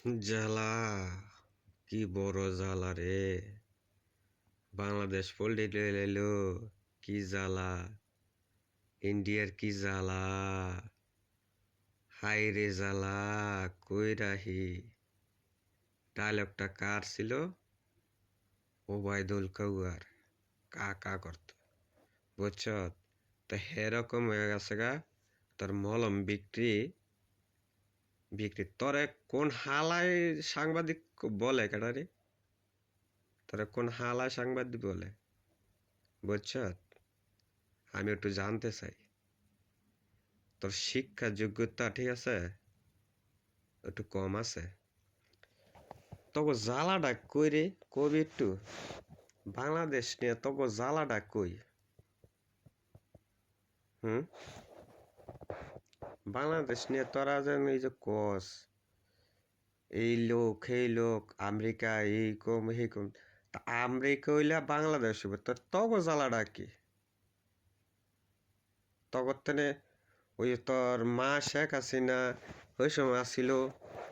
জ্বালা, কি বড় জ্বালা রে। বাংলাদেশ পল্টি লইলো, কি জ্বালা। ইন্ডিয়ার কি জ্বালা, হাই রে জ্বালা। কই রাহি। ডায়লগটা কার ছিল? ওবায়দুল কাউয়ার। কা করত, বুঝছ? তো সেরকম হয়ে গেছে গা। তোর মলম বিক্রি বিক্রি তোরে কোন হালায় সাংবাদিক বলে কেটারে? তোরে কোন হালায় সাংবাদিক বলে, বুঝছ? আমি একটু জানতে চাই। তোর শিক্ষা যোগ্যতা ঠিক আছে, একটু কম আছে। তবে জ্বালাটা কই রে, কবি একটু। বাংলাদেশ নিয়ে তবে জ্বালাটা কই? হুম, বাংলাদেশ নিয়ে তোরা যেন এই যে কস, এই লোক আমেরিকা এই কম এই কম, তা আমেরিকা হইলে বাংলাদেশ হবে, তোর তবে জ্বালাটা কি? তগর তেনে ওই তোর মা শেখ হাসিনা ওই সময় আসছিল,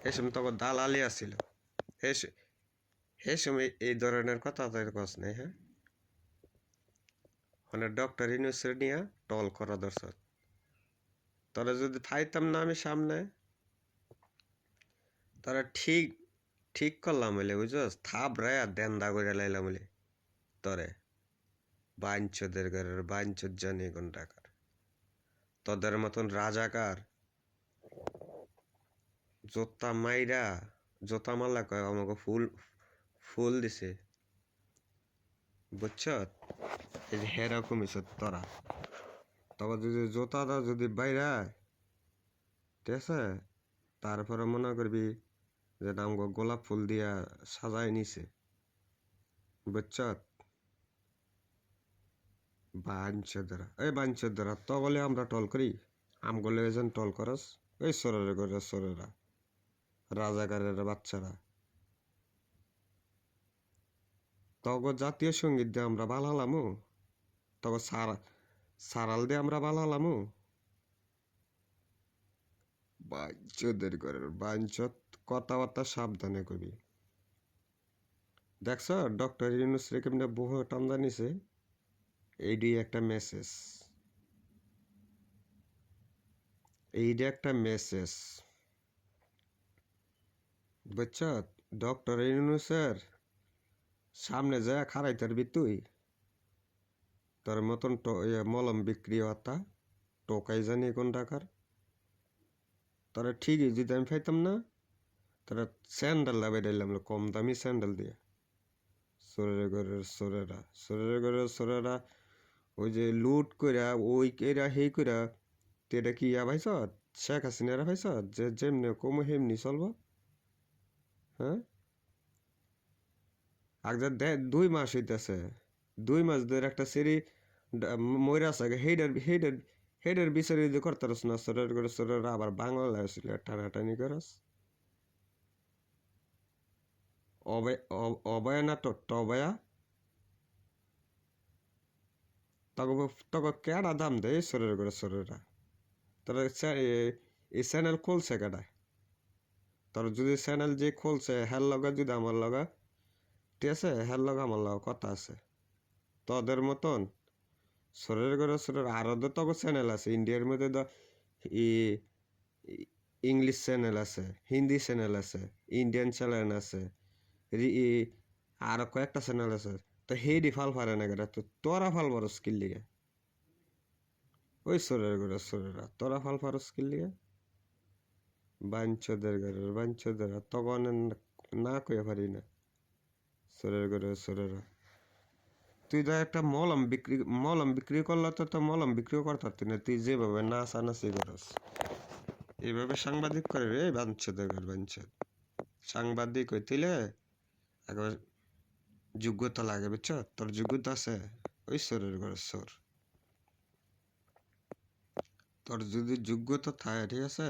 এই সময় তখন দালালি আসছিল। এই সময় এই ধরনের কথা তোর কস নাই, হ্যাঁ? মানে ডক্টর ইউনূসের নিয়ে টল করা দর্শক। তোরা যদি থাইতাম না আমি সামনে, তারা ঠিক ঠিক করলাম বলে, বুঝছস? থাবড়ায়া দেন্দা করে লাইলাম বলে তরে। বাঞ্চদের ঘরের বাঞ্চদ জানি কোন টাকার। তোদের মতন রাজাকার জোতা মাইরা, জোতা মারলা কয় আমাকে ফুল ফুল দিছে, বুঝছ? এই যে হেরকম হইছ তোরা। তবে যদি জোতাটা যদি বাইরা, ঠিক আছে, তারপরে মনে করবি যে আমাকে গোলাপ ফুল দিয়া সাজায় নিছে, বুঝছ? বাঞ্চদরা, এই বাঞ্চদরা তো বলে আমরা টল করি। আমগুলো এজন টল করস, এই সরের করে সরেরা, রাজাকারের বাচ্চারা। তবে জাতীয় সঙ্গীত দিয়ে আমরা বালালামু, তবে সারাল দিয়ে আমরা বালালামু। বাঞ্চদের করে বাঞ্চত, কথাবার্তা সাবধানে কবি। দেখছ ডক্টর ইউনূস রে কেমনে বহু টান্দা নিছে। এইডি একটা মেসেজ, এইডি একটা মেসেজ, বুঝছ? ডক্টর ইউনূসের সামনে যায় খারাই তারবি তুই। তোর মতন মলম বিক্রি হতা টোকাই জানি কোন টাকার। তোরা ঠিকই যদি আমি পাইতাম না, তোরা স্যান্ডেল লাগাই দিলাম, কম দামি স্যান্ডেল দিয়ে। সোরের ঘরের সোরেরা, সোরের ঘরের সোরেরা, ওই যে লুট কইরা ওই কেরা হেই কইরা, তো এটা কি ইয়া ভাইছ? শেখ হাসিনারা ভাইছ যে যেমনি কম হেমনি চলব, হ্যাঁ? আগ 2 মাস হইতেছে, 2 মাস ধরে একটা সেরি ময়রা আছে, হেডের বিচারে যদি করতারস না, সোরের করে সোরেরা আবার বাংলা লাগছিল টানাটানি করস। অবয়া না টবয়া, তবে কেডা দাম দেয় সোরের করে সোরেরা? তোর এই চ্যানেল খুলছে কেডা? তোর যদি চ্যানেল যে খুলছে হ্যার লগা যদি আমার লগা, ঠিক আছে, হ্যার লগা আমার লগা কথা আছে। তোদের মতন সোরের করে সোরের আরো তো তখন চ্যানেল আছে ইন্ডিয়ার মধ্যে, তো ইংলিশ চ্যানেল আছে, হিন্দি চ্যানেল আছে, ইন্ডিয়ান চ্যানেল আছে, আরো কয়েকটা চ্যানেল আছে। তো হেডি ফাল পারে না কেটা? তো তোরা ফাল পারো স্কিল লিগে, ওই সোরের করে সোরেরা তোরা ফাল পারো স্কিল লিগে। বাঞ্চদের ঘরের বাঞ্চদেরা তখন না কয়ে পারি না। সোরের ঘরে সোরেরা, তুই তো একটা মলম বিক্রি করলে তো মলম বিক্রিও করতে না, তুই যেভাবে নাচানাচি করস এইভাবে সাংবাদিক করে রে। বাঞ্চদের ঘর বাঞ্চদ সাংবাদিক হইতিলে একবার যোগ্যতা লাগে, বুঝছ? তোর যোগ্যতা আছে? ওই সোরের ঘরে সোর, তোর যদি যোগ্যতা থাকে, ঠিক আছে,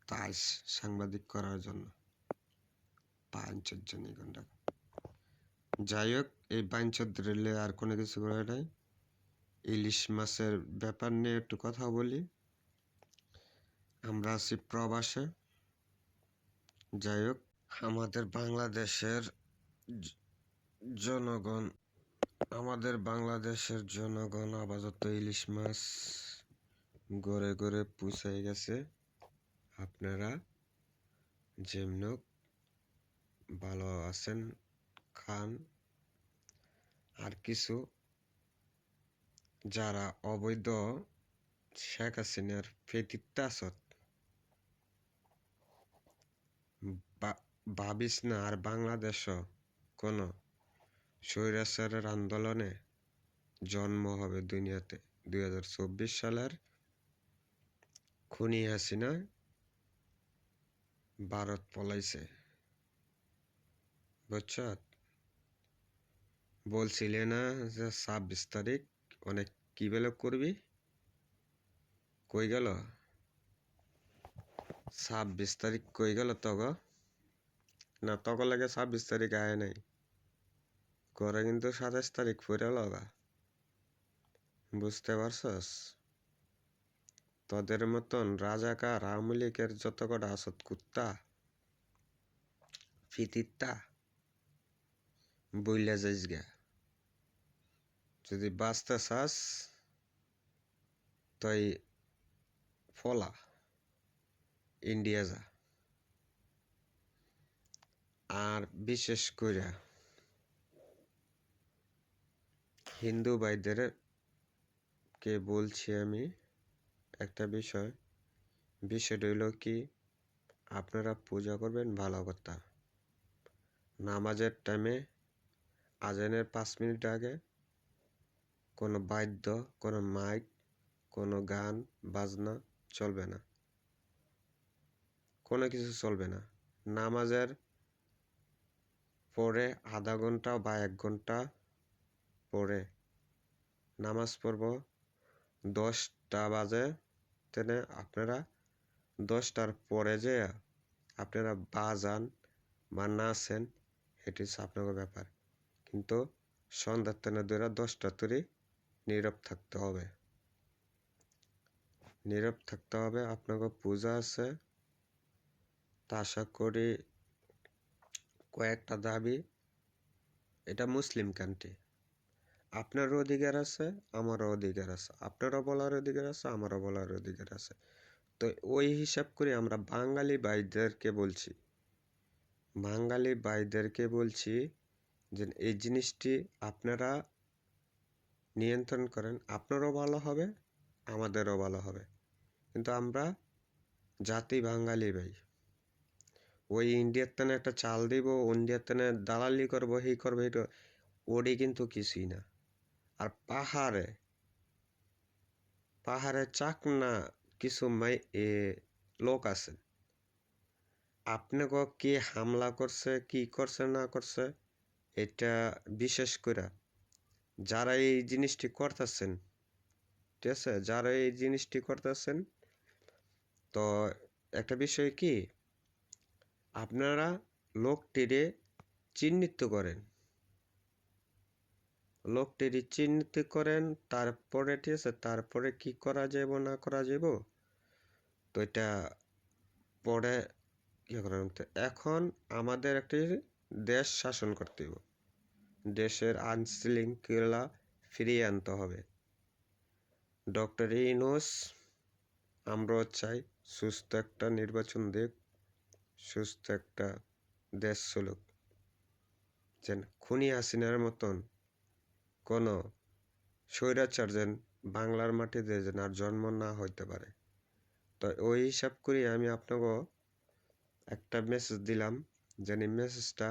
তাই সাংবাদিক করার জন্য। বাঞ্চদ জানি কোনটা। যাই হোক, এই বাঞ্চদ রেলে আর কোনো কিছু করে নাই। ইলিশ মাছের ব্যাপার নিয়ে একটু কথা বলি। আমরা আছি প্রবাসে, যাই হোক, আমাদের বাংলাদেশের জনগণ আপাতত ইলিশ মাছ ঘরে ঘরে পুষাই গেছে। আপনারা যেমন ভালো আছেন খান। আর কিছু যারা অবৈধ শেখ হাসিনার ফেতিত্তা আসত, ভাবিস না আর বাংলাদেশও কোনো স্বৈরাচারের আন্দোলনে জন্ম হবে দুনিয়াতে। 2024 সালের খুনি হাসিনা ভারত পলাইছে, বুঝছ? বলছিলে না যে 26 তারিখ অনেক কি বেলে করবি, কই গেল 26 তারিখ? কই গেল তগ? না, তগ লাগে 26 তারিখ আয় নাই, করে কিন্তু 27 তারিখ ফুরে লগা। বুঝতে পারছস? তোদের মতন রাজাকার আওয়ামী লীগের যত কটা আসত কুত্তা ফিতিত্তা বইলা যাইস গা। যদি বাঁচতে চাস তাই ফলা ইন্ডিয়া যা। আর বিশেষ করে হিন্দু ভাইদের কে বলছি আমি একটা বিষয়টা হইল কি, আপনারা পূজা করবেন ভালো কথা। নামাজের টাইমে আজানের 5 মিনিট আগে কোনো বাদ্য, কোনো মাইক, কোনো গান বাজনা চলবে না, কোনো কিছু চলবে না। নামাজের পরে আধা ঘন্টা বা 1 ঘন্টা পরে নামাজ পড়ব। 10টা বাজে তেনে আপনারা 10টার পরে যে আপনারা বাজান বা নাচেন, এটি হচ্ছে আপনাদের ব্যাপার। কিন্তু সন্ধ্যার তেনে ধরে 10টা তরি নীরব থাকতে হবে। নীরব থাকতে হবে। আপনাকে পূজা আছে, তা আশা করি কয়েকটা দাবি। এটা মুসলিম কান্ট্রি, আপনারও অধিকার আছে, আমারও অধিকার আছে। আপনারও বলার অধিকার আছে, আমারও বলার অধিকার আছে। তো ওই হিসাব করে আমরা বাঙালি ভাইদেরকে বলছি যে এই জিনিসটি আপনারা নিয়ন্ত্রণ করেন, আপনারও ভালো হবে, আমাদেরও ভালো হবে। কিন্তু আমরা জাতি বাঙালি ভাই, ওই ইন্ডিয়ার তেনে একটা চাল দিব, ইন্ডিয়ার তেনে দালালি করবো, এই করবো, এটা ওডি কিন্তু কিছুই না। আর পাহাড়ে চাকনা কিছু লোক আছে, আপনাকে কে হামলা করছে, কি করছে না করছে, এটা বিশেষ করে যারা এই জিনিসটি করতেছেন, ঠিক আছে, যারা এই জিনিসটি করতেছেন, তো একটা বিষয় কি, আপনারা লোকটিরে চিহ্নিত করেন, তারপরে ঠিক আছে, তারপরে কি করা যাব না করা যাব তো এটা পরে কি করার। এখন আমাদের একটি দেশ শাসন করতে হবে, দেশের আইনশৃঙ্খলা ফিরিয়ে আনতে হবে। ডক্টর ইউনূস আমরাও চাই সুস্থ একটা নির্বাচন দিক, সুস্থ একটা দেশ চলুক, যেন খুনি হাসিনার মতন কোনো স্বৈরাচার যেন বাংলার মাটিতে যেন আর জন্ম না হইতে পারে। তো ওই হিসাব করে আমি আপনাকে একটা মেসেজ দিলাম, যেন এই মেসেজটা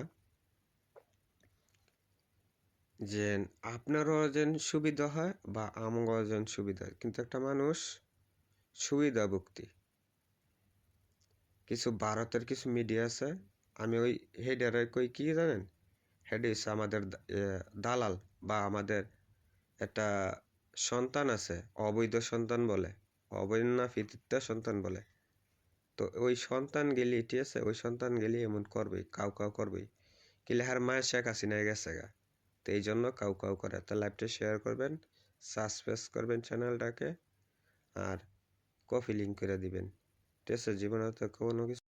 যে আপনারও যেন সুবিধা হয় বা আমারও যেন সুবিধা হয়। কিন্তু একটা মানুষ সুবিধা ভুক্তি, কিছু ভারতের কিছু মিডিয়া আছে, আমি ওই হেডারে কই কি জানেন, হেড হচ্ছে আমাদের দালাল, বা আমাদের একটা সন্তান আছে অবৈধ সন্তান বলে, অবৈধ না ফিতৃত্বের সন্তান বলে। তো ওই সন্তান গেলি, ঠিক আছে, ওই সন্তান গেলি এমন করবেই, কাউ করবেই, কিলেহার মায়ের শেখ হাসিনা গেছে গা। তো এই জন্য কাউ করে। তো লাইভটা শেয়ার করবেন, সাবস্ক্রাইব করবেন চ্যানেলটাকে, আর কপি লিঙ্ক করে দিবেন, ঠিক আছে। জীবনে তো কোনো কিছু